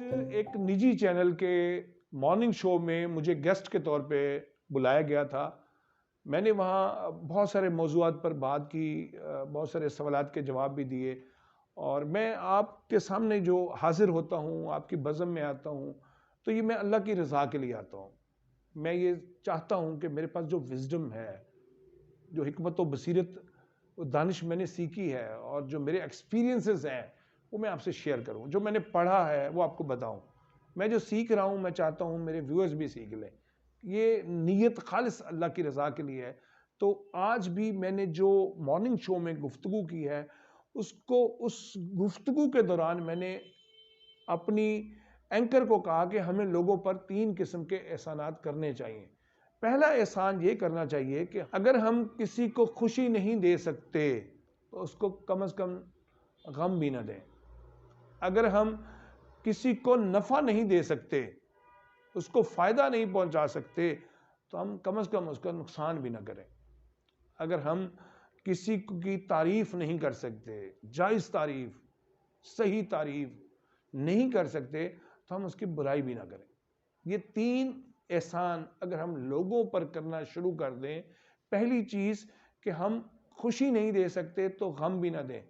ایک निजी चैनल के मॉर्निंग शो में मुझे गेस्ट के तौर पे बुलाया गया था। मैंने वहाँ बहुत सारे मौज़ूआत पर बात की, बहुत सारे सवालात के जवाब भी दिए और मैं आपके सामने जो हाज़िर होता हूँ, आपकी बज़म में आता हूँ, तो ये मैं अल्लाह की रज़ा के लिए आता हूँ। मैं ये चाहता हूँ कि मेरे पास जो विज़डम है, जो हिकमत व बसीरत वो दानिश मैंने सीखी है और जो मेरे एक्सपीरियंसेस हैं वो मैं आपसे शेयर करूं, जो मैंने पढ़ा है वो आपको बताऊं। मैं जो सीख रहा हूं मैं चाहता हूं मेरे व्यूअर्स भी सीख लें। ये नीयत खालिस अल्लाह की रज़ा के लिए है। तो आज भी मैंने जो मॉर्निंग शो में गुफ्तगू की है उसको उस गुफ्तगू के दौरान मैंने अपनी एंकर को कहा कि हमें लोगों पर 3 किस्म के एहसानात करने चाहिए। पहला एहसान ये करना चाहिए कि अगर हम किसी को खुशी नहीं दे सकते तो उसको कम से कम गम भी ना दें। अगर हम किसी को नफ़ा नहीं दे सकते, उसको फ़ायदा नहीं पहुंचा सकते, तो हम कम से कम उसका नुकसान भी ना करें। अगर हम किसी की तारीफ़ नहीं कर सकते, जायज़ तारीफ़, सही तारीफ़ नहीं कर सकते, तो हम उसकी बुराई भी ना करें। ये 3 एहसान अगर हम लोगों पर करना शुरू कर दें, पहली चीज़ कि हम खुशी नहीं दे सकते तो गम भी ना दें,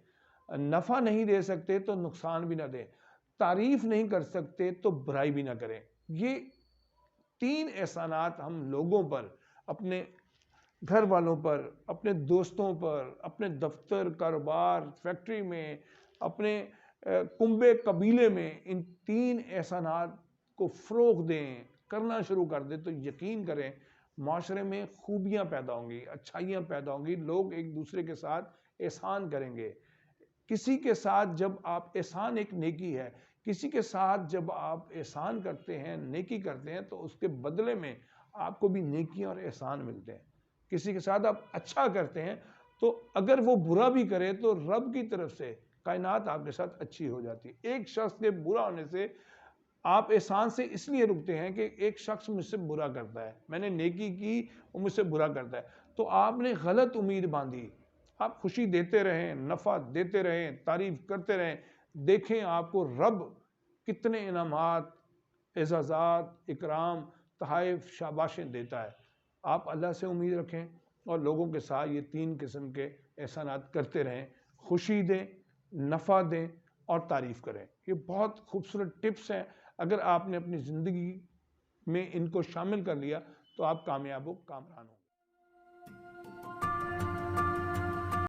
नफ़ा नहीं दे सकते तो नुकसान भी ना दें, तारीफ़ नहीं कर सकते तो बुराई भी ना करें। ये 3 एहसानात हम लोगों पर, अपने घर वालों पर, अपने दोस्तों पर, अपने दफ्तर, कारोबार, फैक्ट्री में, अपने कुंबे कबीले में इन 3 एहसानात को फ़रोग़ दें, करना शुरू कर दें तो यकीन करें माशरे में खूबियाँ पैदा होंगी, अच्छाइयाँ पैदा होंगी, लोग एक दूसरे के साथ एहसान करेंगे। किसी के साथ जब आप एहसान एक नेकी है, किसी के साथ जब आप एहसान करते हैं, नेकी करते हैं तो उसके बदले में आपको भी नेकियां और एहसान मिलते हैं। किसी के साथ आप अच्छा करते हैं तो अगर वो बुरा भी करे तो रब की तरफ से कायनात आपके साथ अच्छी हो जाती है। एक शख्स के बुरा होने से आप एहसान से इसलिए रुकते हैं कि एक शख्स मुझसे बुरा करता है, मैंने नेकी की, वो मुझसे बुरा करता है, तो आपने गलत उम्मीद बांधी। आप खुशी देते रहें, नफ़ा देते रहें, तारीफ़ करते रहें, देखें आपको रब कितने इनामात, एज़ाज़ात, इकराम, तोहफ़, शाबाशें देता है। आप अल्लाह से उम्मीद रखें और लोगों के साथ ये 3 किस्म के एहसानात करते रहें, खुशी दें, नफ़ा दें और तारीफ़ करें। ये बहुत खूबसूरत टिप्स हैं, अगर आपने अपनी ज़िंदगी में इनको शामिल कर लिया तो आप कामयाब हो, कामरान हो।